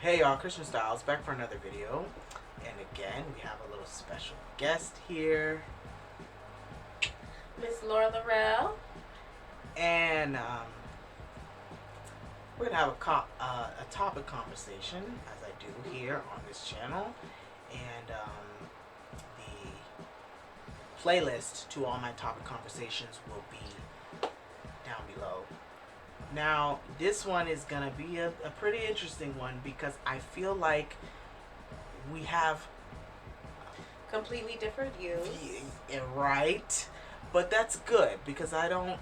Hey y'all, Christian Stylez back for another video. And again, we have a little special guest here. Miss Laura Laurel. And we're going to have a topic conversation, as I do here on this channel. And the playlist to all my topic conversations will be down below. Now, this one is going to be a pretty interesting one because I feel like we have Completely different views. right, but that's good because I'm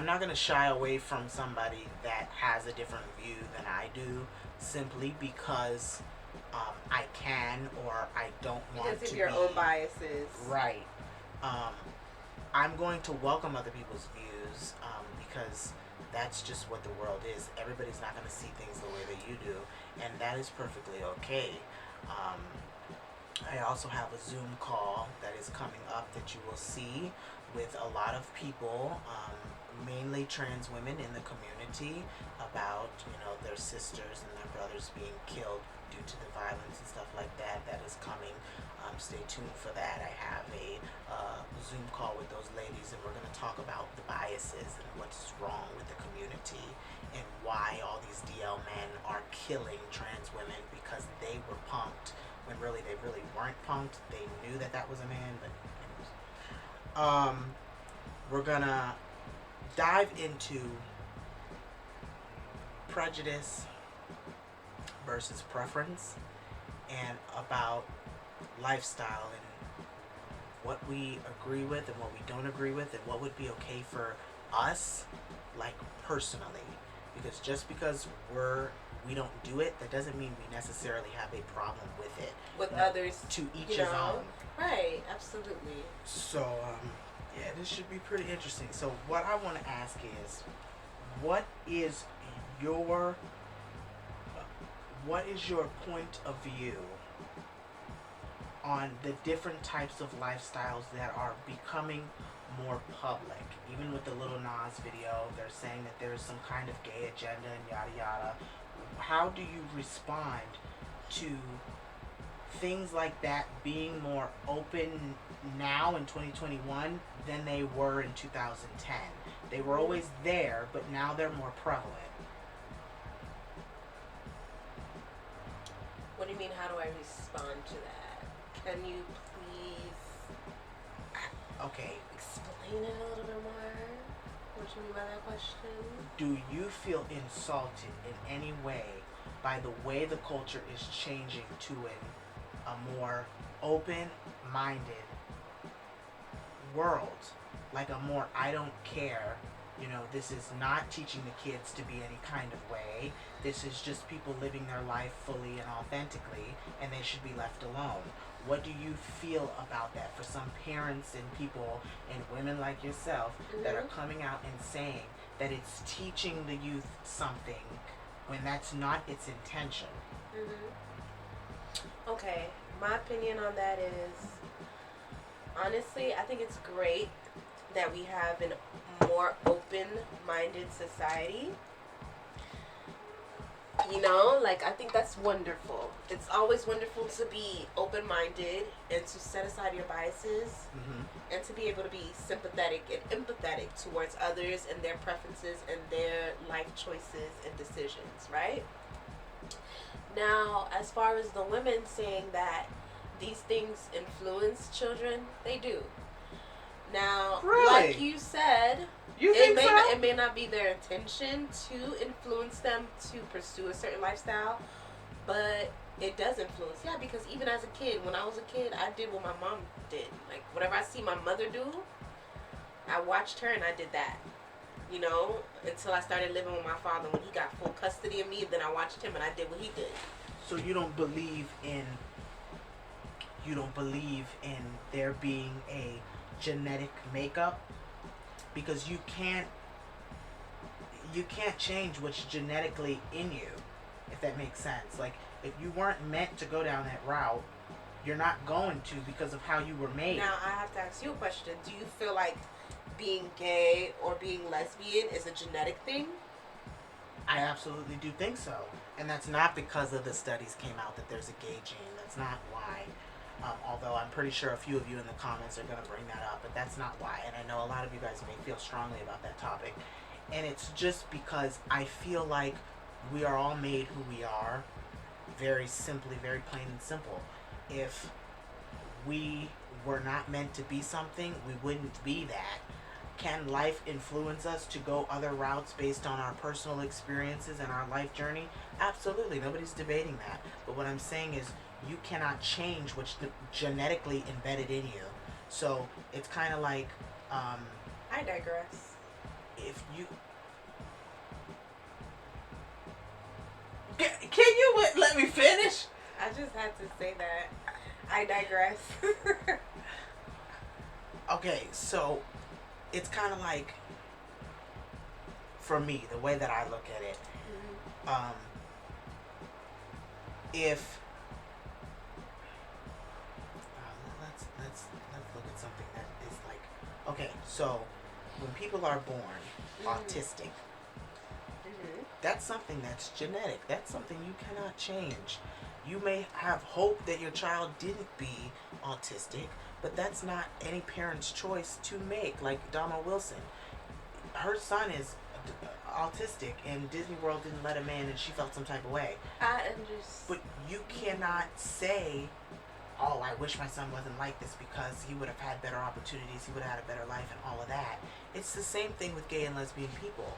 not going to shy away from somebody that has a different view than I do simply because I can or I don't want Because to of your be, own biases. right. I'm going to welcome other people's views because that's just what the world is. Everybody's not going to see things the way that you do, and that is perfectly okay. I also have a Zoom call that is coming up that you will see with a lot of people, mainly trans women in the community, about their sisters and their brothers being killed due to the violence and stuff like that. That is coming. Stay tuned for that. I have a Zoom call with those ladies, and we're going to talk about the biases and what's wrong with the community and why all these DL men are killing trans women because they were punked when really they really weren't punked. They knew that that was a man, but anyways. We're gonna dive into prejudice versus preference and about lifestyle and what we agree with and what we don't agree with and what would be okay for us, like personally. Because just because we don't do it, that doesn't mean we necessarily have a problem with it. With others. To each his own. Right, absolutely. So, yeah, this should be pretty interesting. So what I want to ask is, what is your point of view on the different types of lifestyles that are becoming more public? Even with the Little Nas video, they're saying that there's some kind of gay agenda and yada yada. How do you respond to things like that being more open now in 2021 than they were in 2010? They were always there, but now they're more prevalent. What do you mean, how do I respond to that? Can you please Okay. explain it a little bit more? What do you mean by that question? Do you feel insulted in any way by the way the culture is changing to a more open-minded world? Like a more I don't care, this is not teaching the kids to be any kind of way. This is just people living their life fully and authentically, and they should be left alone. What do you feel about that for some parents and people and women like yourself that are coming out and saying that it's teaching the youth something when that's not its intention? Okay, my opinion on that is, honestly, I think it's great that we have a more open-minded society. I think that's wonderful. It's always wonderful to be open-minded and to set aside your biases and to be able to be sympathetic and empathetic towards others and their preferences and their life choices and decisions, right? Now, as far as the women saying that these things influence children, they do. Now, really? Like you said, it may not be their intention to influence them to pursue a certain lifestyle, but it does influence. Yeah, because even as a kid, when I was a kid, I did what my mom did. Like, whatever I see my mother do, I watched her and I did that. Until I started living with my father when he got full custody of me, then I watched him and I did what he did. So you don't believe in there being a genetic makeup, because you can't change what's genetically in you, if that makes sense. Like, if you weren't meant to go down that route, you're not going to because of how you were made. Now I have to ask you a question. Do you feel like being gay or being lesbian is a genetic thing? I absolutely do think so. And that's not because of the studies came out that there's a gay gene. That's not why. Although I'm pretty sure a few of you in the comments are going to bring that up, but that's not why. And I know a lot of you guys may feel strongly about that topic. And it's just because I feel like we are all made who we are, very simply, very plain and simple. If we were not meant to be something, we wouldn't be that. Can life influence us to go other routes based on our personal experiences and our life journey? Absolutely. Nobody's debating that. But what I'm saying is you cannot change what's genetically embedded in you. So it's kind of like... I digress. If you... Can you let me finish? I just had to say that. I digress. Okay, so... It's kind of like, for me, the way that I look at it, if let's look at something that is like, okay, so when people are born autistic, that's something that's genetic. That's something you cannot change. You may have hope that your child didn't be autistic, but that's not any parent's choice to make. Like Donna Wilson, her son is autistic, and Disney World didn't let him in, and she felt some type of way. I understand. But you cannot say, oh, I wish my son wasn't like this because he would have had better opportunities, he would have had a better life, and all of that. It's the same thing with gay and lesbian people.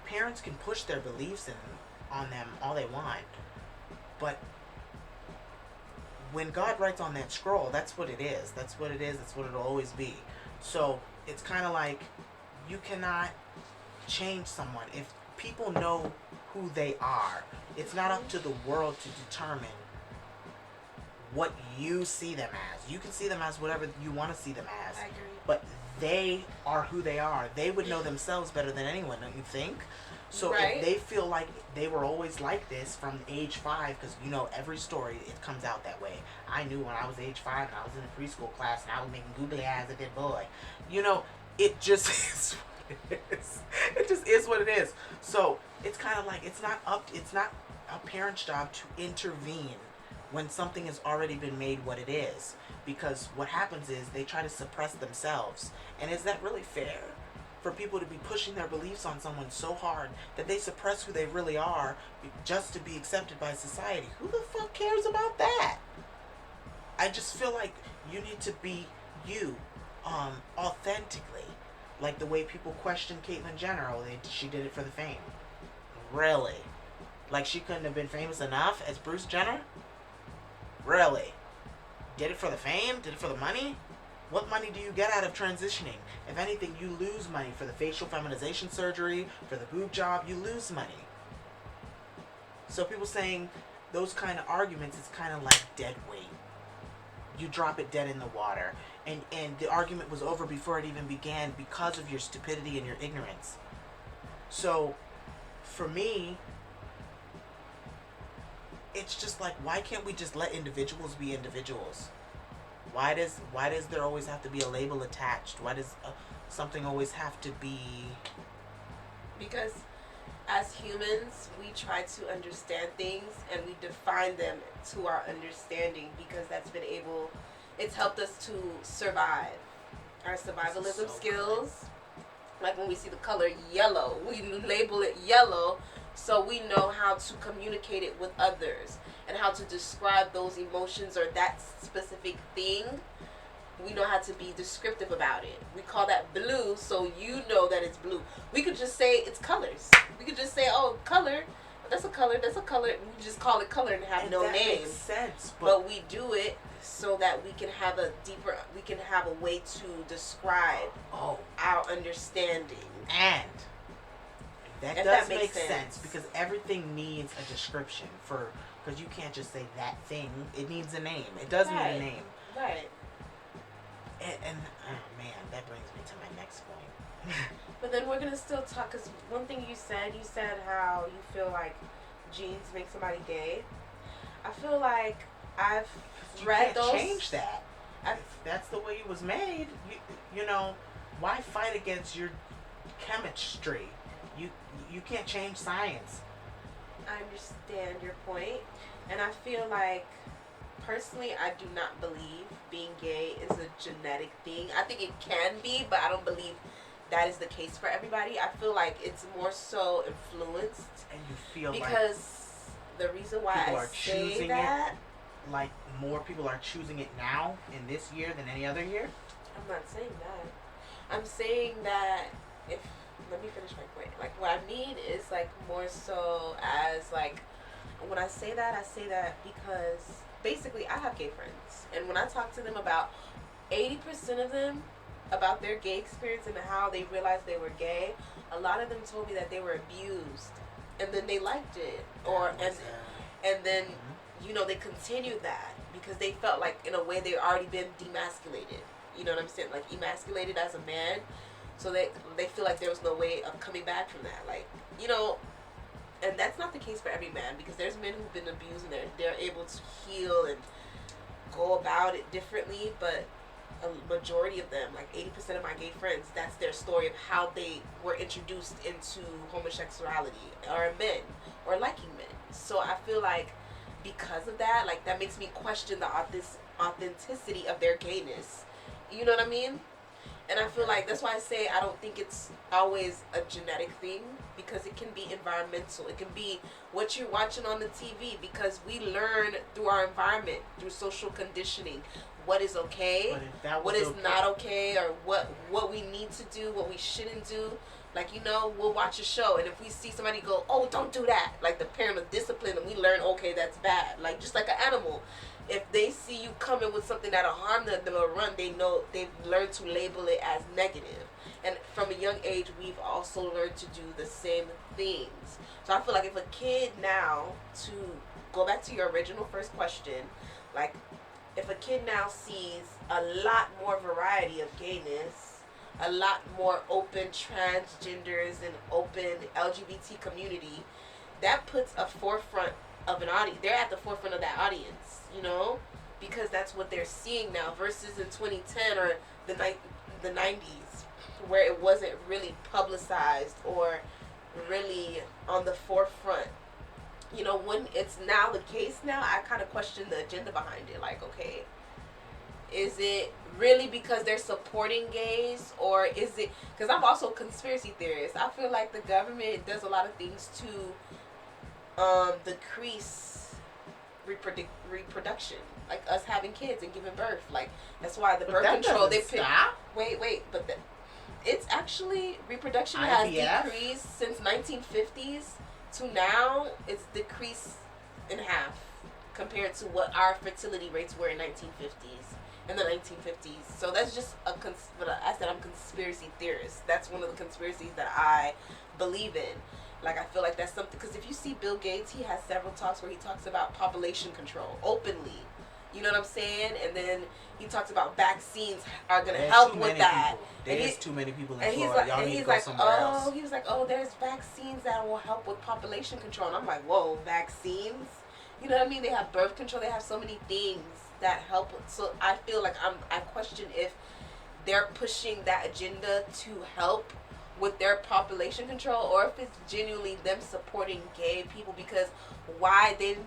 Parents can push their beliefs on them all they want, but when God writes on that scroll, that's what it is. That's what it is. That's what it'll always be. So it's kind of like you cannot change someone. If people know who they are, it's not up to the world to determine what you see them as. You can see them as whatever you want to see them as. I agree. But they are who they are. They would know themselves better than anyone, don't you think? So right. If they feel like they were always like this from age 5, because you know every story, it comes out that way. I knew when I was age 5 and I was in a preschool class and I was making googly eyes at that boy. You know, it just is what it is. It just is what it is. So it's kind of like it's not a parent's job to intervene when something has already been made what it is. Because what happens is they try to suppress themselves. And is that really fair? For people to be pushing their beliefs on someone so hard that they suppress who they really are just to be accepted by society. Who the fuck cares about that? I just feel like you need to be you, authentically. Like the way people question Caitlyn Jenner. Oh, she did it for the fame. Really? Like she couldn't have been famous enough as Bruce Jenner? Really? Did it for the fame? Did it for the money? What money do you get out of transitioning? If anything, you lose money for the facial feminization surgery, for the boob job, you lose money. So people saying those kind of arguments is kind of like dead weight. You drop it dead in the water. And the argument was over before it even began because of your stupidity and your ignorance. So, for me, it's just like, why can't we just let individuals be individuals? Why does there always have to be a label attached? Why does something always have to be... Because as humans, we try to understand things and we define them to our understanding because it's helped us to survive. Our survivalism skills, like when we see the color yellow, we label it yellow so we know how to communicate it with others and how to describe those emotions or that specific thing. We know how to be descriptive about it. We call that blue, so you know that it's blue. We could just say it's colors. We could just say, oh, color, that's a color, that's a color. We just call it color and have no name. That makes sense. But we do it so that we can have a way to describe our understanding. And that does make sense because everything needs a description because you can't just say that thing. It needs a name. It does need a name. Right. And oh man, that brings me to my next point. But then we're gonna still talk because one thing you said how you feel like genes make somebody gay. I feel like I've read those. You can't change that. That's the way it was made. You know, why fight against your chemistry? You can't change science. I understand your point, and I feel like personally, I do not believe being gay is a genetic thing. I think it can be, but I don't believe that is the case for everybody. I feel like it's more so influenced, and you feel because the reason why people I are say choosing that, it, like more people are choosing it now in this year than any other year. I'm not saying that. I'm saying that if let me finish my point. Like what I mean is like more so as like when I say that because basically I have gay friends, and when I talk to them about 80% of them about their gay experience and how they realized they were gay, a lot of them told me that they were abused and then they liked it, or and then you know they continued that because they felt like in a way they already been demasculated. You know what I'm saying? Like emasculated as a man, so they feel like there was no way of coming back from that. Like, you know, and that's not the case for every man, because there's men who've been abused and they're able to heal and go about it differently, but a majority of them, like 80% of my gay friends, that's their story of how they were introduced into homosexuality or men or liking men. So I feel like because of that, like that makes me question the authenticity of their gayness. You know what I mean? And I feel like that's why I say I don't think it's always a genetic thing, because it can be environmental. It can be what you're watching on the TV, because we learn through our environment, through social conditioning, what is okay, what is not okay, or what we need to do, what we shouldn't do. Like, you know, we'll watch a show, and if we see somebody go, oh, don't do that, like the parent of discipline, and we learn, okay, that's bad. Like, just like an animal. If they see you coming with something that'll harm them or run, they know they've learned to label it as negative. And from a young age, we've also learned to do the same things. So I feel like if a kid now, to go back to your original first question, like if a kid now sees a lot more variety of gayness, a lot more open transgenders and open LGBT community, that puts a forefront of an audience. They're at the forefront of that audience, you know, because that's what they're seeing now, versus in 2010 or the 90s, where it wasn't really publicized or really on the forefront. You know, when it's now the case now, I kind of question the agenda behind it. Like, okay, is it really because they're supporting gays, or is it because I'm also a conspiracy theorist? I feel like the government does a lot of things to decrease reproduction, like us having kids and giving birth. Like that's why the birth control they pick. Wait, but it's actually reproduction has decreased since 1950s to now. It's decreased in half compared to what our fertility rates were in 1950s. In the 1950s. So that's just but I said I'm a conspiracy theorist. That's one of the conspiracies that I believe in. Like, I feel like that's something, because if you see Bill Gates, he has several talks where he talks about population control openly. You know what I'm saying? And then he talks about vaccines are going to help with that. There's too many people in Florida. Like, y'all need to go somewhere else. He was like, oh, there's vaccines that will help with population control. And I'm like, whoa, vaccines? You know what I mean? They have birth control. They have so many things that help. So I feel like I question if they're pushing that agenda to help with their population control, or if it's genuinely them supporting gay people. Because why didn't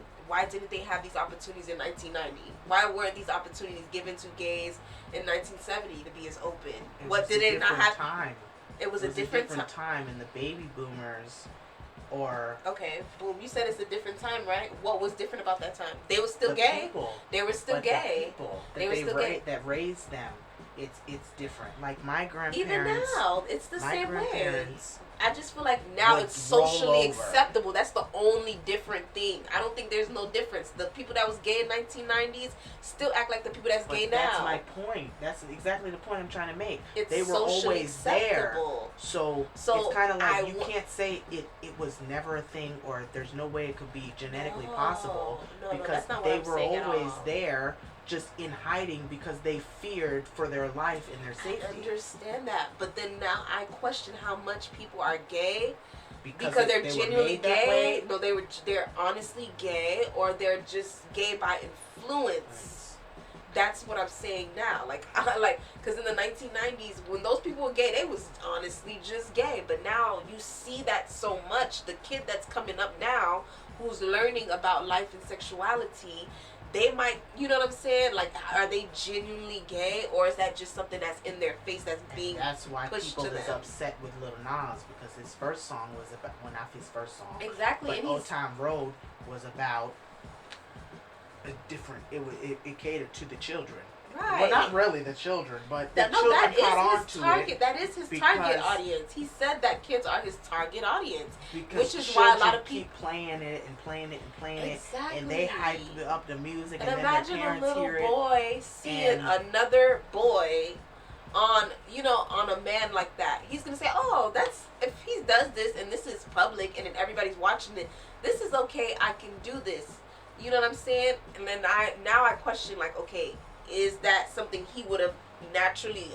they have these opportunities in 1990? Why weren't these opportunities given to gays in 1970 to be as open? What did it not have? Time. It was a different time, and the baby boomers, or okay, boom. You said it's a different time, right? What was different about that time? They were still gay. They were still gay. The people they were still gay that raised them. It's different. Like my grandparents. Even now, it's the same way. I just feel like now it's socially acceptable. That's the only different thing. I don't think there's no difference. The people that was gay in 1990s still act like the people that's gay now. That's my point. That's exactly the point I'm trying to make. They were always acceptable. There. So it's kind of like you can't say it was never a thing, or there's no way it could be genetically possible, because they were always there, just in hiding because they feared for their life and their safety. I understand that, but then now I question how much people are gay because they're genuinely gay. No, they're honestly gay, or they're just gay by influence. Right. that's what I'm saying now. Like, because in the 1990s, when those people were gay, they was honestly just gay. But now you see that so much. The kid that's coming up now, who's learning about life and sexuality, they might, you know what I'm saying? Like, are they genuinely gay, or is that just something that's in their face that's being pushed to them? That's why people was upset with Lil Nas, because his first song was about, well, not his first song. Exactly. But Old Time Road was about a different, it catered to the children. Right. Well, not really the children, but the children caught on to it. That is his target audience. He said that kids are his target audience, which is why a lot of people keep playing it and playing it and playing exactly. it, and they hype up the music, and then imagine their parents a little hear it. boy seeing another boy on a man like that. He's gonna say, "Oh, that's if he does this and this is public and then everybody's watching it. This is okay. I can do this." You know what I'm saying? And then I question, like, okay, is that something he would have naturally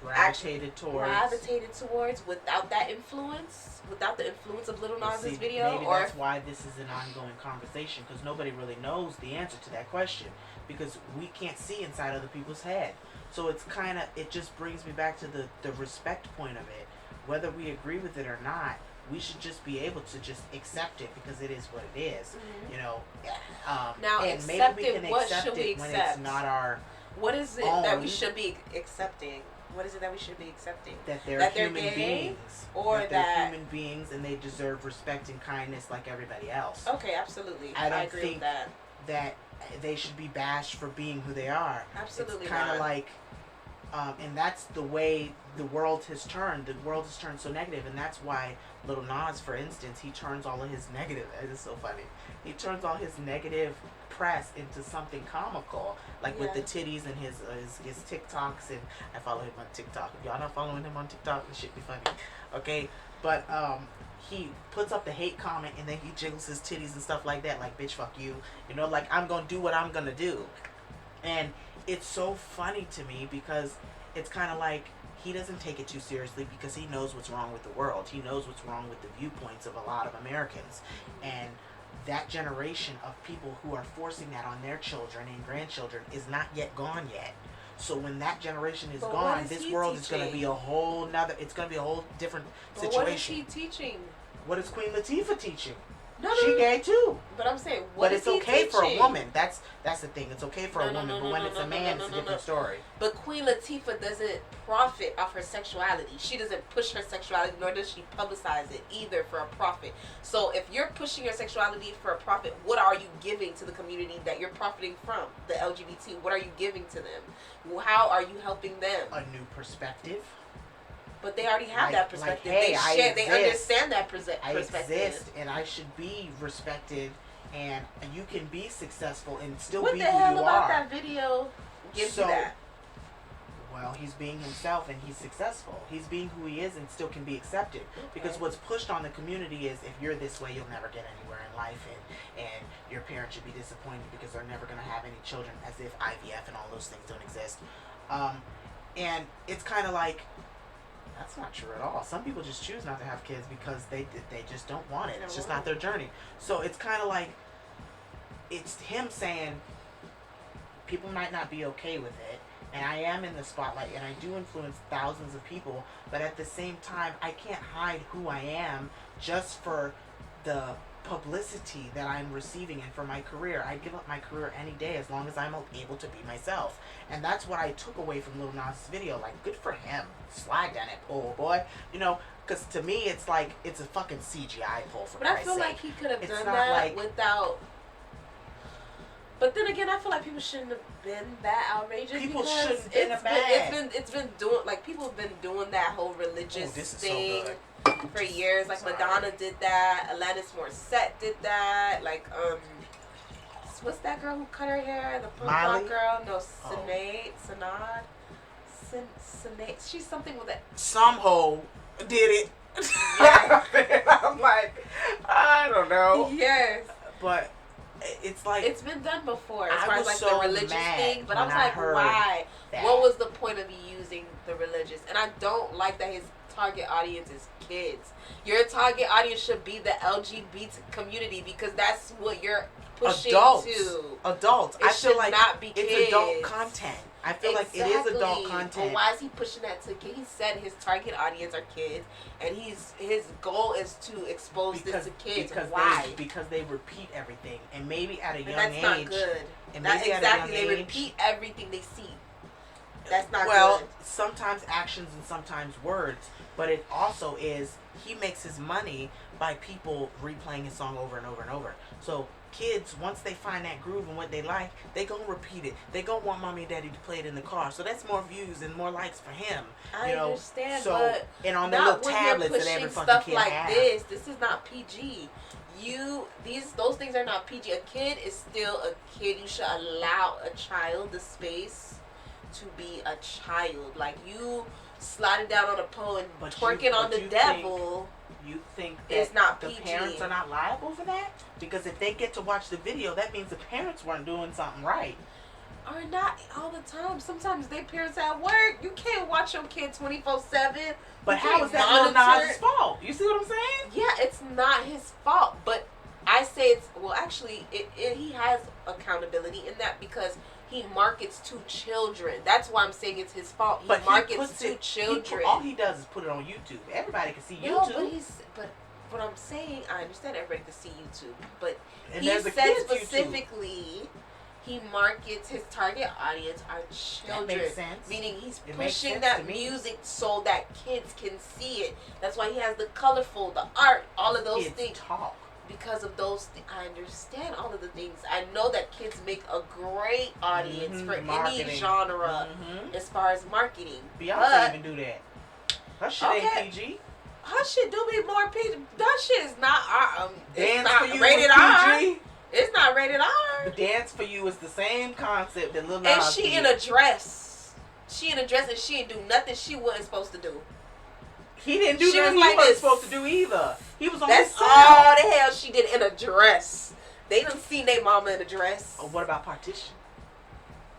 gravitated towards without that influence, without the influence of Lil Nas' video? Maybe that's why this is an ongoing conversation, because nobody really knows the answer to that question, because we can't see inside other people's head. So it's kind of, it just brings me back to the respect point of it. Whether we agree with it or not, we should just be able to just accept it, because it is what it is. Mm-hmm. You know. Now, and maybe we it. can What accept should we it when accept? it's not our. What is it own, that we should be accepting? What is it that we should be accepting? That they're human gay, beings. or that they're human beings and they deserve respect and kindness like everybody else. Okay, absolutely. I don't agree think with that. That they should be bashed for being who they are. Absolutely. It's kind of like, and that's the way the world has turned. The world has turned so negative, and that's why Lil Nas, for instance, he turns all of his negative. It is so funny. He turns all his negative press into something comical, like with the titties and his TikToks. And I follow him on TikTok. If y'all not following him on TikTok, this shit be funny. Okay, but he puts up the hate comment, and then he jiggles his titties and stuff like that, like, bitch, fuck you. You know, like, I'm gonna do what I'm gonna do. And it's so funny to me, because it's kind of like he doesn't take it too seriously, because he knows what's wrong with the world. He knows what's wrong with the viewpoints of a lot of Americans. And that generation of people who are forcing that on their children and grandchildren is not yet gone yet. So when that generation is gone, this world is going to be a whole nother, it's going to be a whole different situation. What is he teaching? What is Queen Latifah teaching? No, she gay too. But I'm saying, but it's okay for a woman. That's the thing. It's okay for a woman, but when it's a man, it's a different story. But Queen Latifah doesn't profit off her sexuality. She doesn't push her sexuality, nor does she publicize it either for a profit. So if you're pushing your sexuality for a profit, what are you giving to the community that you're profiting from? The LGBT. What are you giving to them? How are you helping them? A new perspective. But they already have that perspective. Like, hey, they understand that perspective. I exist, and I should be respected, and you can be successful and still be who you are. What the hell about that video gives you that? Well, he's being himself, and he's successful. He's being who he is and still can be accepted. Okay. Because what's pushed on the community is, if you're this way, you'll never get anywhere in life, and your parents should be disappointed because they're never going to have any children, as if IVF and all those things don't exist. And it's kind of like, that's not true at all. Some people just choose not to have kids because they just don't want it. It's just not their journey. So it's kind of like, it's him saying, people might not be okay with it, and I am in the spotlight, and I do influence thousands of people, but at the same time, I can't hide who I am just for the publicity that I'm receiving and for my career. I'd give up my career any day as long as I'm able to be myself. And that's what I took away from Lil Nas' video. Like, good for him. Slide down that pole, boy. You know, because to me, it's like, it's a fucking CGI pole, for Christ's sake. But I feel like he could have done that without... But then again, I feel like people shouldn't have been that outrageous. People shouldn't have been mad. It's been doing, like, people have been doing that whole religious thing for years. Like, Madonna did that. Alanis Morissette did that. Like, what's that girl who cut her hair? The punk rock girl? No, Sinead. She's something with it. Some hoe did it. Yeah. I'm like, I don't know. Yes. But it's like, it's been done before as far as like so the religious thing. But I was like, why? That. What was the point of using the religious? And I don't like that his target audience is kids. Your target audience should be the LGBT community, because that's what you're pushing adults. to. Adults. It I feel should like not be it's kids. adult content. I feel like it is adult content. But why is he pushing that to kids? He said his target audience are kids, and his goal is to expose this to kids. Why? Because they repeat everything, and maybe at a young age. That's not good. And That's exactly. They age, repeat everything they see. That's not good. Well, sometimes actions and sometimes words, but it also is he makes his money by people replaying his song over and over and over. So kids, once they find that groove and what they like, they gonna repeat it. They gonna want mommy and daddy to play it in the car. So that's more views and more likes for him. I understand, so, but and on the little tablets that every fucking stuff kid like has. this is not PG. Those things are not PG. A kid is still a kid. You should allow a child the space to be a child. Like you sliding down on a pole and twerking on the devil. You think it's that not the PG. parents are not liable for that? Because if they get to watch the video, that means the parents weren't doing something right. Or not all the time. Sometimes their parents at work. You can't watch your kid 24/7. But how is that Lil Nas' fault? You see what I'm saying? Yeah, it's not his fault. But I say it's, well, actually, he has accountability in that because he markets to children. That's why I'm saying it's his fault. He markets to children. All he does is put it on YouTube. Everybody can see YouTube. But what I'm saying, I understand everybody can see YouTube, but and he said specifically he markets his target audience are children. That makes sense. Meaning he's pushing that music so that kids can see it. That's why he has the colorful, the art, all of those things. Talk. Because of those things, I understand all of the things. I know that kids make a great audience for any genre as far as marketing. Beyonce even do that. Her shit ain't PG. Her shit do be more PG. That shit is not our Dance it's not for You rated R. It's not rated R. Dance for You is the same concept that Lil Nas And she in a dress. She in a dress and she didn't do nothing she wasn't supposed to do. He didn't do nothing he wasn't supposed to do either. He was on That's all the hell she did in a dress. They done seen their mama in a dress. Oh, what about Partition?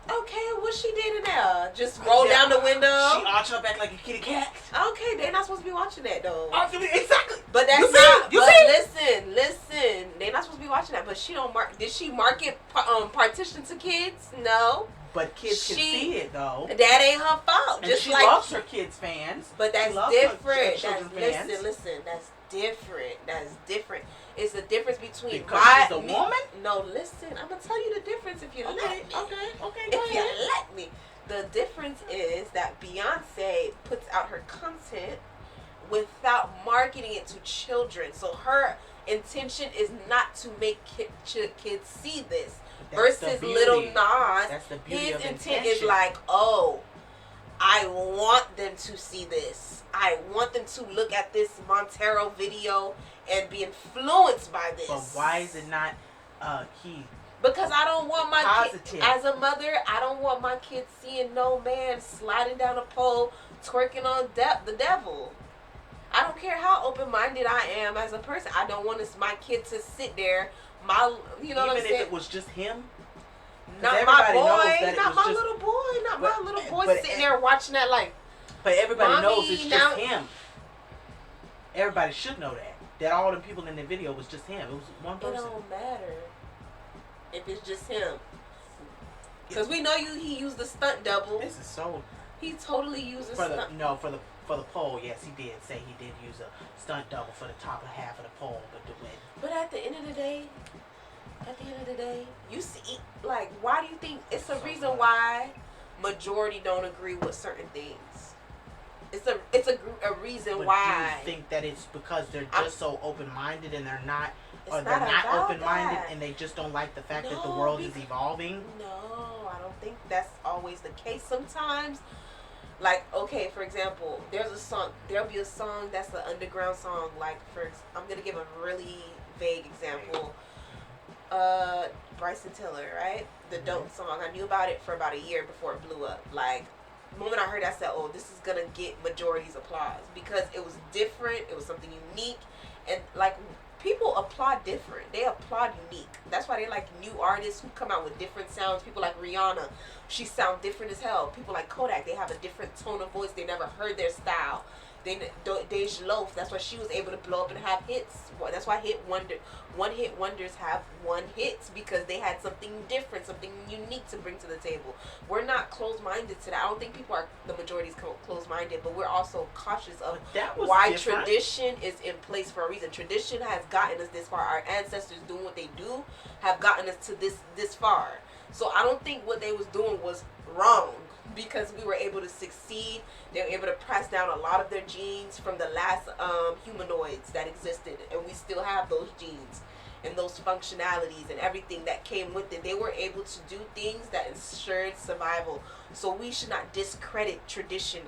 Okay, what she did in there? Just roll down the window? She arched her back like a kitty cat. Okay, they're not supposed to be watching that though. Exactly. But that's not. Listen. They're not supposed to be watching that. But she don't did she market Partition to kids? No. But kids can see it though. That ain't her fault. And she loves her kids fans. But that's different. Listen. That's different. It's the difference between because she's a woman. No, listen. I'm gonna tell you the difference if you let me. Okay. If you let me. The difference is that Beyonce puts out her content without marketing it to children. So her intention is not to make kids see this. Versus Lil Nas, his intent is like, oh, I want them to see this. I want them to look at this Montero video and be influenced by this. But why is it not Because I don't want my kids, as a mother, I don't want my kids seeing no man sliding down a pole, twerking on the devil. I don't care how open-minded I am as a person. I don't want my kid to sit there. You know what I'm saying? Even if it was just him. Not my boy, not my little boy, not my little boy sitting there watching that like. But everybody knows it's just him. Everybody should know that all the people in the video was just him. It was one person. It don't matter if it's just him, because we know he used the stunt double. This is so. He totally used For the pole, yes, he did say he did use a stunt double for the top of half of the pole, but at the end of the day, you see, like, why do you think it's a reason why majority don't agree with certain things? It's a reason why. Do you think that it's because they're just so open-minded and they're not open-minded and they just don't like the fact that the world is evolving? No, I don't think that's always the case. Sometimes, like, okay, for example, there'll be a song that's an underground song. Like, I'm gonna give a really vague example. Bryson Tiller, right? The Don't song. I knew about it for about a year before it blew up. Like, the moment I heard that, I said, oh, this is gonna get majority's applause because it was different. It was something unique, and like, people applaud different. They applaud unique. That's why they like new artists who come out with different sounds. People like Rihanna, she sound different as hell. People like Kodak, they have a different tone of voice. They never heard their style. Deja Loaf. That's why she was able to blow up and have hits. That's why one hit wonders have one hits, because they had something different, something unique to bring to the table. We're not closed-minded to that. I don't think people are, the majority is closed-minded, but we're also cautious of why different. Tradition is in place for a reason. Tradition has gotten us this far. Our ancestors doing what they do have gotten us to this far. So I don't think what they was doing was wrong, because we were able to succeed. They were able to pass down a lot of their genes from the last humanoids that existed, and we still have those genes and those functionalities and everything that came with it. They were able to do things that ensured survival. So we should not discredit tradition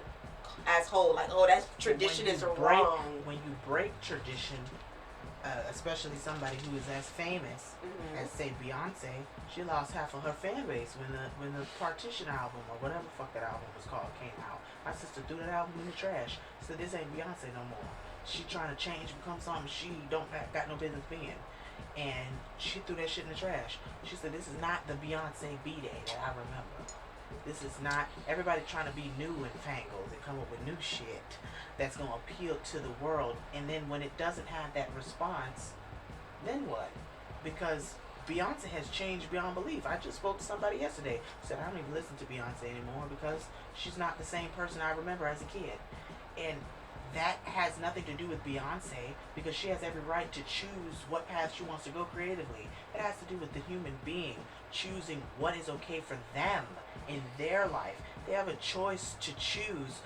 as whole. Like, oh, that tradition is wrong. When you break tradition, especially somebody who is as famous as, say, Beyonce, she lost half of her fan base when the Partition album, or whatever the fuck that album was called, came out. My sister threw that album in the trash. Said, this ain't Beyonce no more. She trying to change, become something she got no business being. And she threw that shit in the trash. She said, this is not the Beyonce B-Day that I remember. This is not everybody trying to be new and fangled and come up with new shit that's going to appeal to the world. And then when it doesn't have that response, then what? Because Beyonce has changed beyond belief. I just spoke to somebody yesterday who said, I don't even listen to Beyonce anymore because she's not the same person I remember as a kid. And that has nothing to do with Beyonce, because she has every right to choose what path she wants to go creatively. It has to do with the human being choosing what is okay for them in their life. They have a choice to choose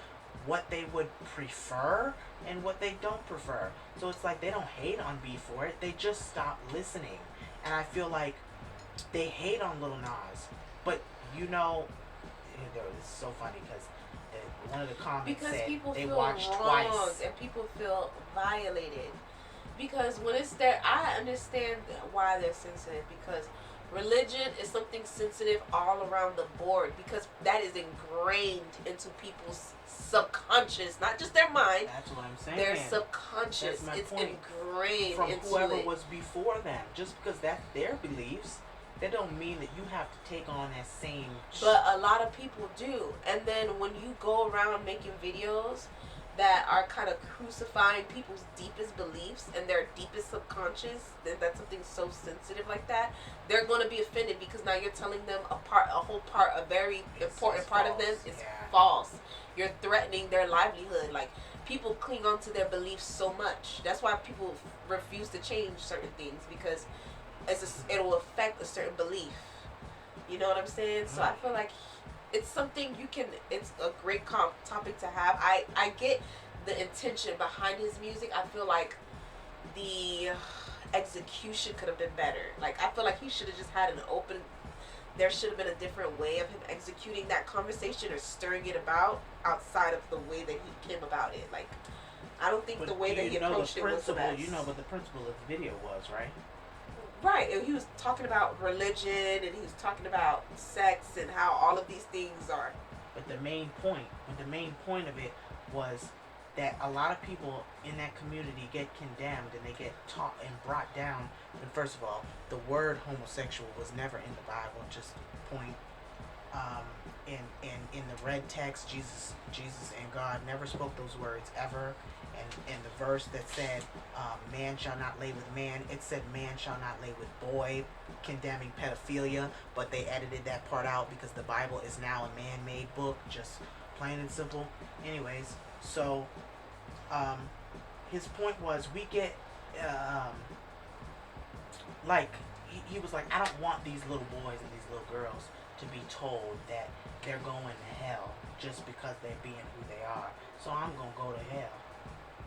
what they would prefer and what they don't prefer. So it's like they don't hate on B for it. They just stop listening. And I feel like they hate on Lil Nas. But, you know, it's so funny because one of the comments said they watched twice. And people feel violated. Because when it's there, I understand why they're sensitive. Because religion is something sensitive all around the board. Because that is ingrained into people's subconscious, not just their mind. That's what I'm saying. Their subconscious. It's ingrained from into whoever was before them. Just because that's their beliefs, that don't mean that you have to take on that same. But a lot of people do. And then when you go around making videos that are kind of crucifying people's deepest beliefs and their deepest subconscious, that's something so sensitive like that, they're going to be offended, because now you're telling them a very important part of them is false. You're threatening their livelihood. Like, people cling on to their beliefs so much. That's why people refuse to change certain things, because it'll affect a certain belief. You know what I'm saying? So I feel like it's something it's a great topic to have. I get the intention behind his music. I feel like the execution could have been better. Like, I feel like he should have just had there should have been a different way of him executing that conversation or stirring it about outside of the way that he came about it. Like, I don't think the way that he approached it was the best. You know what the principle of the video was, right? Right, and he was talking about religion, and he was talking about sex and how all of these things are. But the main point of it was that a lot of people in that community get condemned and they get taught and brought down. And first of all, the word homosexual was never in the Bible. Just point. In the red text, Jesus and God never spoke those words ever. And the verse that said, man shall not lay with man, it said man shall not lay with boy, condemning pedophilia, but they edited that part out because the Bible is now a man-made book, just plain and simple. Anyways, so his point was, we get he was like, I don't want these little boys and these little girls to be told that they're going to hell just because they're being who they are. So I'm gonna go to hell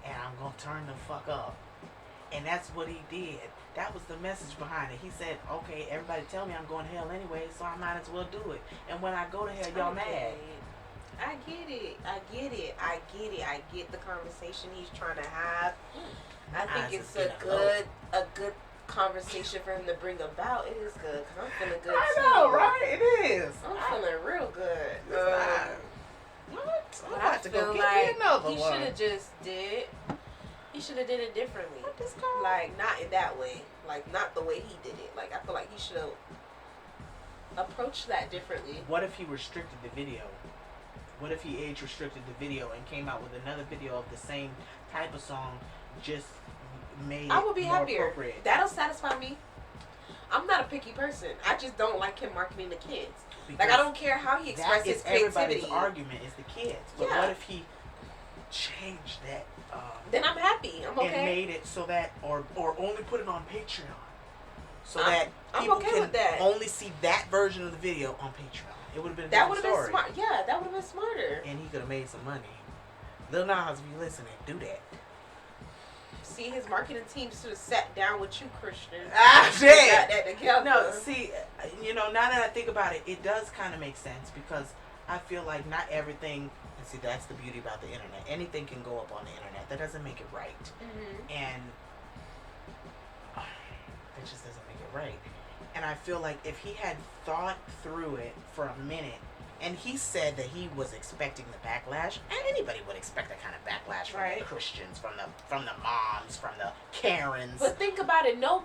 and I'm gonna turn the fuck up. And that's what he did. That was the message behind it. He said, okay, everybody tell me I'm going to hell anyway, so I might as well do it. And when I go to hell, y'all mad. I get it. I get the conversation he's trying to have. I think it's a good conversation for him to bring about. It is good, because I'm feeling good too. I know, right? It is. I'm feeling real good. What? I'm But about I to feel go get like me another he one. should have just he should have did it differently. Like, not in that way. Like, not the way he did it. Like, I feel like he should have approached that differently. What if he restricted the video What if he age restricted the video and came out with another video of the same type of song, just made I would be it more happier. appropriate? That'll satisfy me. I'm not a picky person. I just don't like him marketing the kids. Because like, I don't care how he expresses creativity. Everybody's argument is the kids. But what if he changed that? Then I'm happy. I'm okay. And made it so that, or only put it on Patreon, so that I'm people okay can with that. only see that version of the video on Patreon. It would have been that would have been smart. Yeah, that would have been smarter. And he could have made some money. Lil Nas, if you listening, do that. See, his marketing team should have sat down with you, Christian. Shit. Got that together. No, see, now that I think about it, it does kind of make sense, because I feel like not everything. And see, that's the beauty about the internet. Anything can go up on the internet. That doesn't make it right. Mm-hmm. And it just doesn't make it right. And I feel like if he had thought through it for a minute, and he said that he was expecting the backlash, and anybody would expect that kind of backlash from the Christians, from the moms, from the Karens. But think about it, no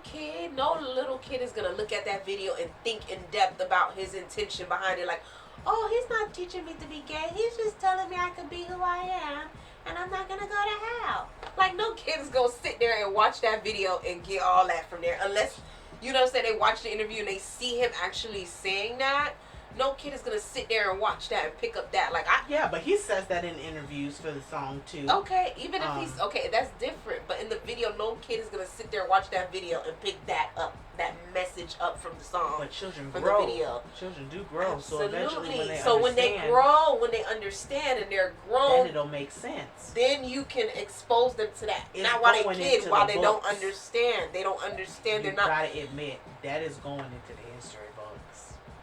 little kid is gonna look at that video and think in depth about his intention behind it. Like, oh, he's not teaching me to be gay. He's just telling me I can be who I am, and I'm not gonna go to hell. Like, no kid is gonna sit there and watch that video and get all that from there, unless, you know what I'm saying, they watch the interview and they see him actually saying that. No kid is gonna sit there and watch that and pick up that. Like, yeah, but he says that in interviews for the song too. Okay, even if he's okay, that's different. But in the video, no kid is gonna sit there and watch that video and pick that up, that message up from the song. But children from grow. The video. Children do grow. Absolutely. So eventually, when they grow, when they understand and they're grown, then it'll make sense. Then you can expose them to that. It's not while they kids, while they books. Don't understand. They don't understand. You They're not. Gotta admit that is going into the history books.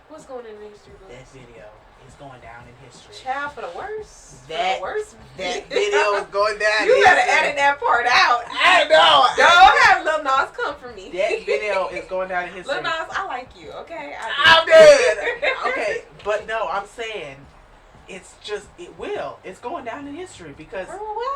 What's going in the history books? That video is going down in history. Child, for the worst. That video is going down. You better edit that part out. I know. Don't have Lil Nas come for me. That video is going down in history. Lil Nas, I like you. Okay, I'm dead. Okay, but no, I'm saying it's just it's going down in history because. For what?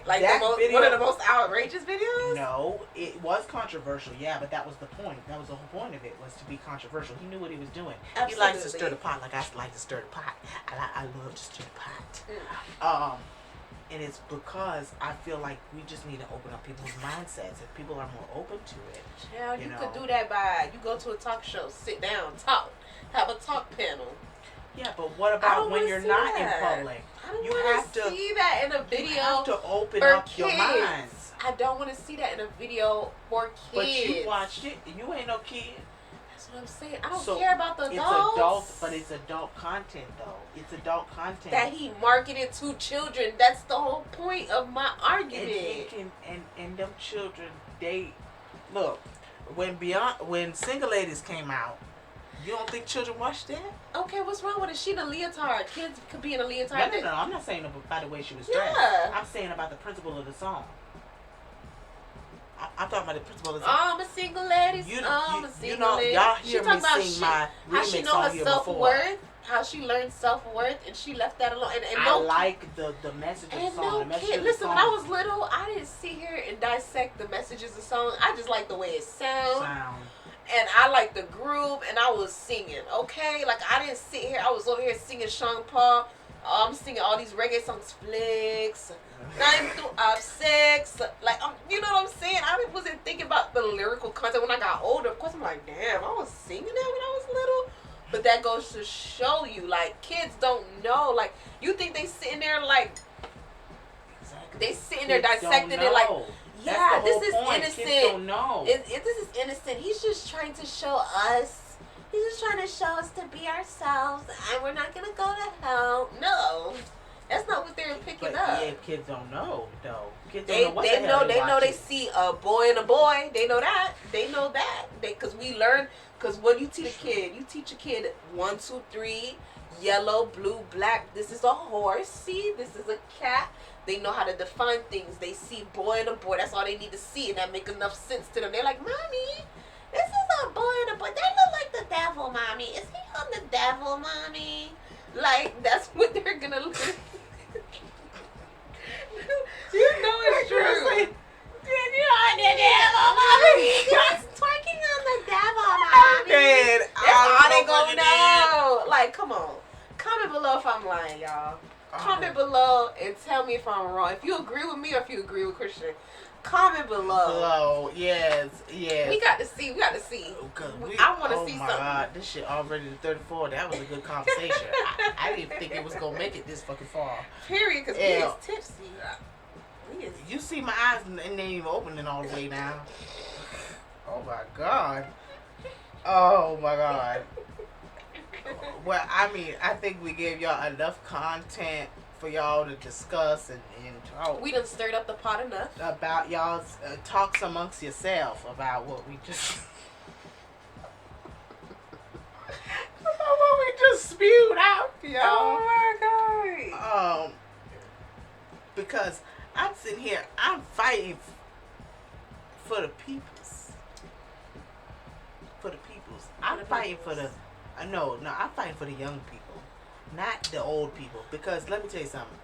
Like video, one of the most outrageous videos? No, it was controversial. Yeah, but that was the point. That was the whole point of it, was to be controversial. He knew what he was doing. Absolutely. He likes to stir the pot like I like to stir the pot. I love to stir the pot. And it's because I feel like we just need to open up people's mindsets. If people are more open to it. Yeah, you could do that by, you go to a talk show, sit down, talk, have a talk panel. Yeah, but what about when you're not in public? I don't want to see that in a video. You have to open up kids. your minds. I don't want to see that in a video for kids. But you watched it. You ain't no kid. That's what I'm saying. I don't care about the adults. It's adult, but it's adult content, though. It's adult content that he marketed to children. That's the whole point of my argument. And them children, they look when Single Ladies came out. You don't think children watch that? Okay, what's wrong with it? She in a leotard. Kids could be in a leotard. No. I'm not saying about the way she was dressed. Yeah. I'm saying about the principle of the song. I'm talking about the principle of the song. I'm a single lady. I'm a single lady. Y'all hear me sing my remix how she know on her here self-worth, before. how she learned self-worth, and she left that alone. And I like the message of the song. And no kid. Listen, when I was little, I didn't sit here and dissect the messages of the song. I just like the way it sounds. And I like the groove, and I was singing, okay? Like, I didn't sit here. I was over here singing Sean Paul. I'm singing all these reggae songs, Flicks, 9 to 6. Like, you know what I'm saying? I wasn't thinking about the lyrical content when I got older. Of course, I'm like, damn, I was singing that when I was little. But that goes to show you, like, kids don't know. Like, you think they sitting there, like, they sitting there dissecting it, like, yeah, this is innocent. Kids don't know. This is innocent. He's just trying to show us. He's just trying to show us to be ourselves, and we're not gonna go to hell. No, that's not what they're picking up. Yeah, kids don't know though. Kids they don't know what the hell they know. They see a boy and a boy. They know that. They know that. Because we learn. Because when you teach a kid 1, 2, 3, yellow, blue, black. This is a horse. See, this is a cat. They know how to define things. They see boy and a boy. That's all they need to see, and that make enough sense to them. They're like, Mommy, this is a boy and a boy. They look like the devil, Mommy. Is he on the devil, Mommy? Like, that's what they're gonna look. You know it's true. You're on the devil, Mommy. He's twerking on the devil, Mommy. That's all they gonna know. Like, come on. Comment below if I'm lying, y'all. Comment below and tell me if I'm wrong. If you agree with me or if you agree with Christian. Comment below. Yes. We got to see. I want to see something. Oh my God, this shit already to 34. That was a good conversation. I didn't think it was gonna make it this fucking far. Period, because we is tipsy. You see my eyes and they ain't even opening all the way now. Oh my God. Oh my God. Well, I mean, I think we gave y'all enough content for y'all to discuss and talk. We done stirred up the pot enough. About y'all's talks amongst yourself about what we just... about what we just spewed out, y'all. Oh my God. Because I'm sitting here, I'm fighting for the peoples. For the peoples. I'm fighting for the... No, I'm fighting for the young people. Not the old people. Because let me tell you something.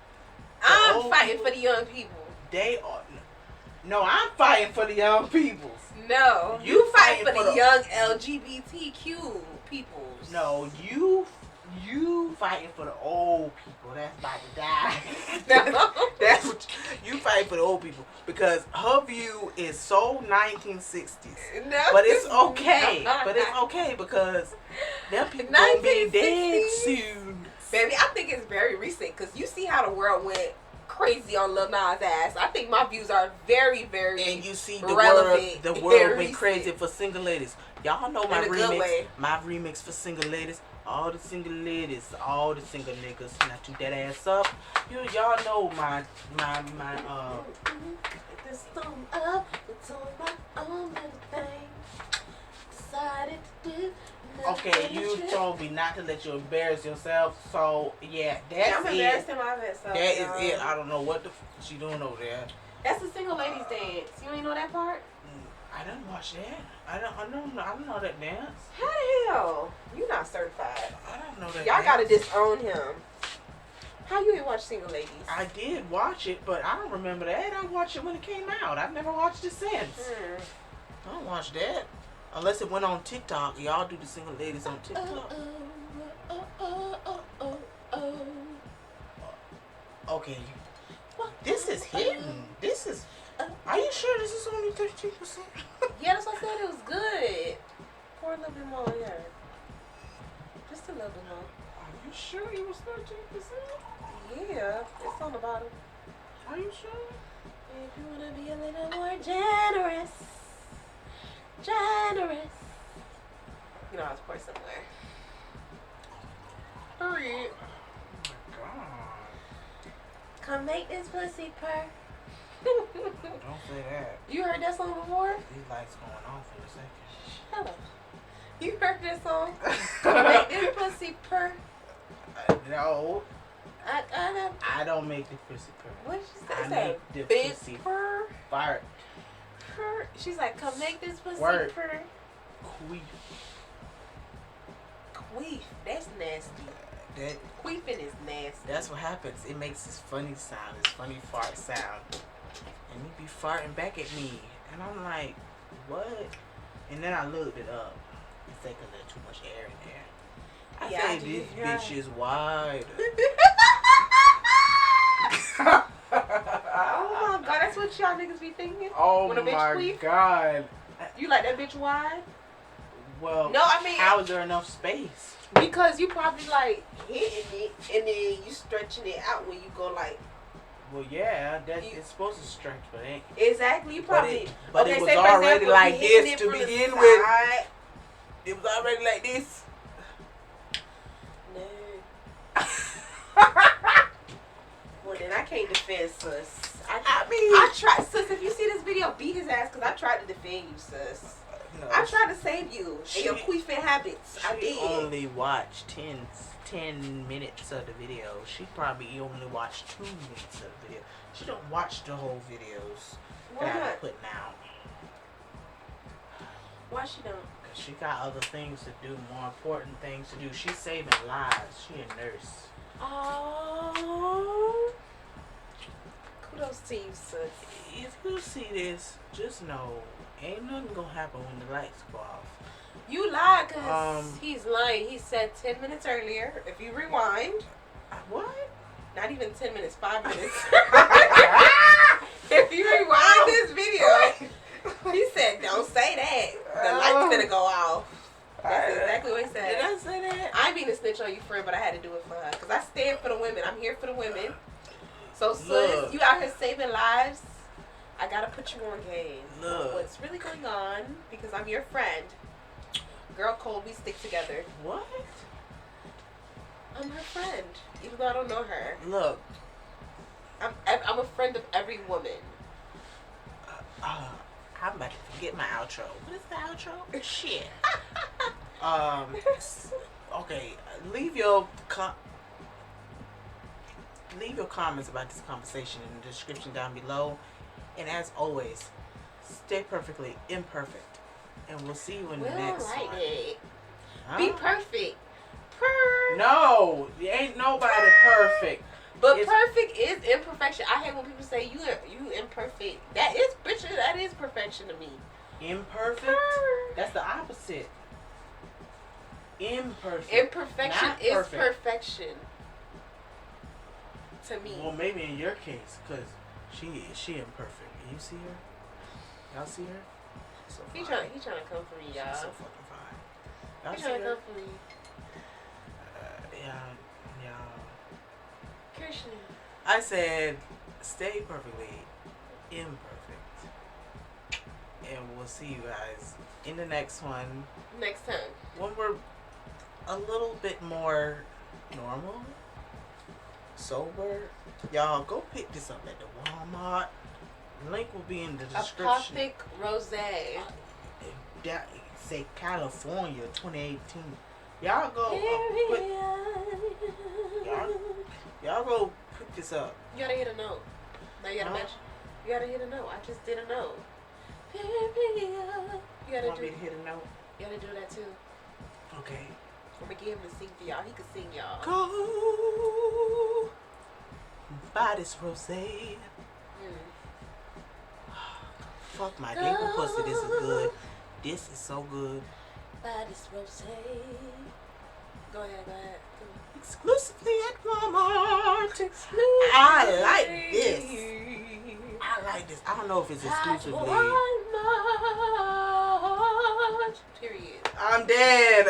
I'm fighting for the young people. They are... No, I'm fighting for the young peoples. No, you fighting for the young LGBTQ peoples. No, you fighting for the old people that's about to die. That's what you fighting for the old people, because her view is so 1960s. No, but it's okay. But it's okay because them people gonna be dead soon. Baby, I think it's very recent because you see how the world went crazy on Lil Nas' ass. I think my views are very, very and you see relevant. The world went crazy for single ladies. Y'all know my remix. My remix for single ladies. All the single ladies, all the single niggas. Now toot that ass up. Y'all know my This thumb up, it's on my own little thing. Decided to do. Okay, you told me not to let you embarrass yourself, so yeah, that's I'm embarrassing myself. That is it. I don't know what the she doing over there. That's the single ladies dance. You ain't know that part? I didn't watch that. I don't know that dance. How the hell? You not certified. I don't know that. Y'all gotta disown him. How you ain't watch Single Ladies? I did watch it, but I don't remember that. I watched it when it came out. I've never watched it since. I don't watch that. Unless it went on TikTok. Y'all do the Single Ladies on TikTok. Okay. This is hidden. This is... Are you sure this is only 13%? Yeah, that's why I said it was good. Pour a little bit more, yeah. Just a little bit more. Are you sure it was 13%? Yeah, it's on the bottom. Are you sure? If you want to be a little more generous. You know, I was pour somewhere. Hurry. Oh my God. Come make this pussy purr. Don't say that. You heard that song before? These lights going off in a second. Shut up. You heard this song? Come make this pussy purr. No. I don't make the pussy purr. What did she say? I make the big pussy purr. fart. Purr. She's like, come make this pussy Word. purr. Queef. Queef. That's nasty. Queefing is nasty. That's what happens. It makes this funny sound, this funny fart sound. And he be farting back at me. And I'm like, what? And then I looked it up. It's like a little too much air in there. I say this bitch is wide. Oh my God, that's what y'all niggas be thinking? Oh when a bitch my queef? God. You like that bitch wide? Well, no, I mean, how is there enough space? Because you probably like hitting it and then you stretching it out when you go like. Well, yeah, it's supposed to stretch, but it ain't. Exactly, you probably. But it was already like this to begin with. It was already like this. No. Well, then I can't defend sus. I mean, I tried, sus. If you see this video, beat his ass because I tried to defend you, sus. No, I tried to save you and your queefing habits. I did. She only watched 10 minutes of the video. She probably only watched 2 minutes of the video. She don't watch the whole videos that I'm putting out. Why she don't? Because she got other things to do, more important things to do. She's saving lives. She a nurse. Oh. Kudos to you, sis. If you see this, just know, ain't nothing gonna happen when the lights go off. You lied because he's lying. He said 10 minutes earlier. If you rewind. What? Not even 10 minutes, 5 minutes. If you rewind this video, he said, don't say that. The light's gonna go off. That's exactly what he said. Did I say that? I didn't mean to snitch on you, friend, but I had to do it for her. Because I stand for the women. I'm here for the women. So, sis, you out here saving lives. I gotta put you on game. What's really going on? Because I'm your friend. Girl code, we stick together. What? I'm her friend, even though I don't know her. Look. I'm a friend of every woman. I'm about to forget my outro. What is the outro? Shit. Okay. Leave your comments about this conversation in the description down below. And as always, stay perfectly imperfect. And we'll see you in the next one. Huh? Be perfect. No, ain't nobody perfect. But perfect is imperfection. I hate when people say you imperfect. That is perfection to me. Imperfect? That's the opposite. Imperfect. Imperfection is perfection. To me. Well, maybe in your case, because she imperfect. You see her? Y'all see her? So he trying to come for me, y'all. She's so fucking fine. Y'all he trying to come for me. Y'all. Christian. I said, stay perfectly imperfect. And we'll see you guys in the next one. Next time. When we're a little bit more normal, sober. Y'all go pick this up at the Walmart. Link will be in the description. Apothic Rosé. Say California 2018. Y'all go y'all go pick this up. You gotta hit a note. Now you gotta match. You gotta hit a note. I just did a note. You gotta Want me to hit a note? You gotta do that too. Okay. I'm gonna get him to sing for y'all. He can sing y'all. Go buy this rosé. Fuck my dinkle pussy. This is good. This is so good. Buy this rosé. Go ahead. Exclusively at Walmart. I like this. I don't know if it's exclusively. Period. I'm dead.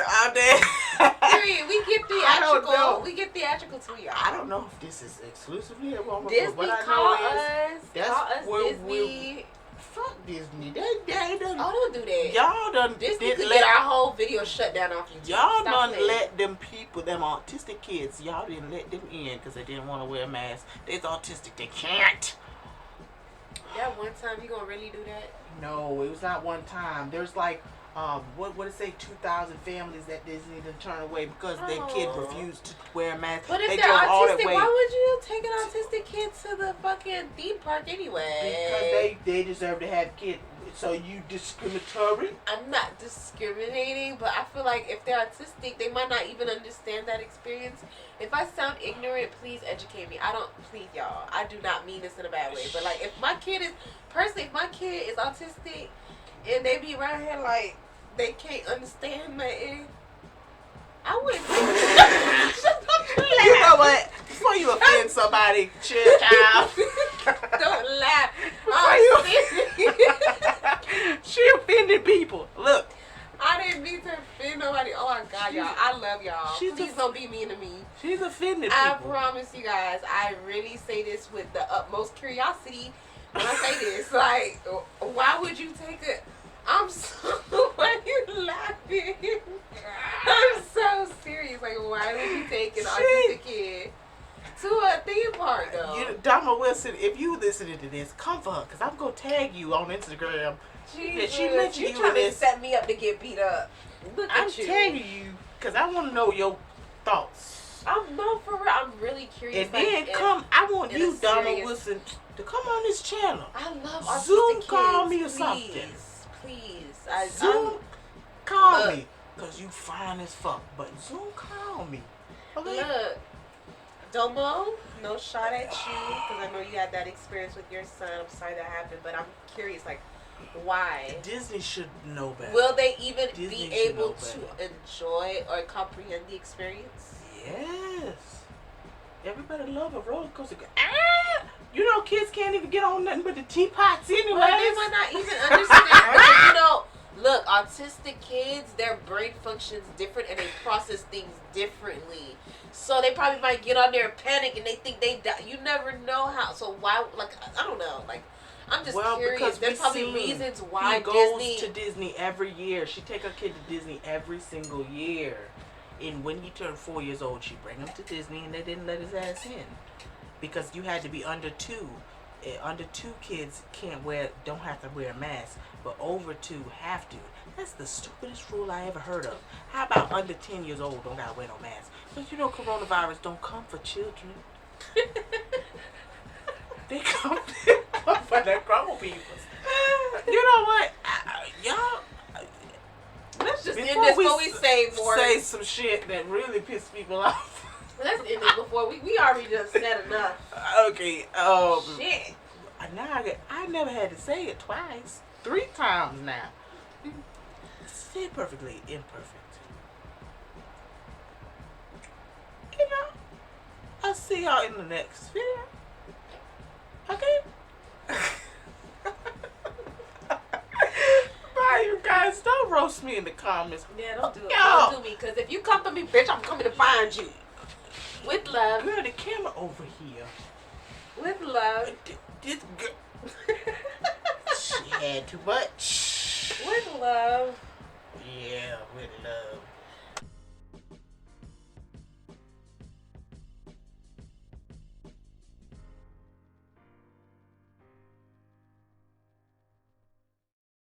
Period. We get theatrical. We get theatrical too, y'all. I don't know if this is exclusively at Walmart. Disney call us. Call us Disney. Fuck Disney. They done. Oh, don't do that. Y'all done. Disney could get our whole video shut down off YouTube. Y'all done let them people, them autistic kids, y'all didn't let them in because they didn't want to wear a mask. They's autistic. They can't. That one time, you gonna really do that? No, it was not one time. There's like, what it say, 2,000 families that Disney done turn away because their kid refused to wear a mask. But if they're autistic, why would you take an autistic kid to the fucking theme park anyway? Because they deserve to have kids. So you discriminatory? I'm not discriminating, but I feel like if they're autistic, they might not even understand that experience. If I sound ignorant, please educate me. Please, y'all. I do not mean this in a bad way. But like, if my kid is autistic and they be around here like they can't understand nothing, I wouldn't. You know what? Before you offend somebody, chill, child. Don't laugh. She offended people. Look. I didn't mean to offend nobody. Oh my God, y'all. I love y'all. Please don't be mean to me. She's offended people. I promise you guys, I really say this with the utmost curiosity when I say this. Like, why would you take it? Why are you laughing? I'm so serious. Like, why would you take an autistic kid to a theme park, though? Donna Wilson, if you listening to this, come for her, because I'm going to tag you on Instagram. Jesus, she mentioned you trying to set me up to get beat up. I'm tagging you, because I want to know your thoughts. I'm not for real. I'm really curious. And then I want you, Donna Wilson, to come on this channel. I love autistic Zoom kids. call me or something. Please. Zoom call me. Because you fine as fuck. But Zoom call me. Okay? Look. Domo, no shot at you. Because I know you had that experience with your son. I'm sorry that happened. But I'm curious. Like, Why? Disney should know better. Will they even Disney be able to enjoy or comprehend the experience? Yes. Everybody love a roller coaster. Ah! You know, kids can't even get on nothing but the teapots anyway. Well, they might not even understand. You know, look, autistic kids, their brain functions different and they process things differently. So they probably might get on there and panic and they think they die. You never know how. So why? Like, I don't know. Like, I'm just curious. Because there's probably reasons why he goes to Disney every year. She take her kid to Disney every single year. And when he turned 4 years old, she bring him to Disney, and they didn't let his ass in because you had to be under 2. Under 2 kids don't have to wear a mask, but over 2 have to. That's the stupidest rule I ever heard of. How about under 10 years old don't gotta wear no mask? Because you know coronavirus don't come for children. They come for the grown people. You know what? Y'all. Let's just end this before we say more. Say some shit that really piss people off. Let's end this before we already just said enough. Okay. Shit. Now I never had to say it twice, 3 times now. Say perfectly imperfect. You know. I'll see y'all in the next video. Okay. Bye, you guys. Don't roast me in the comments. Yeah, don't do it. Don't do me, because if you come for me, bitch, I'm coming to find you. With love. Girl, the camera over here. With love. This girl. She had too much. With love. Yeah, with love.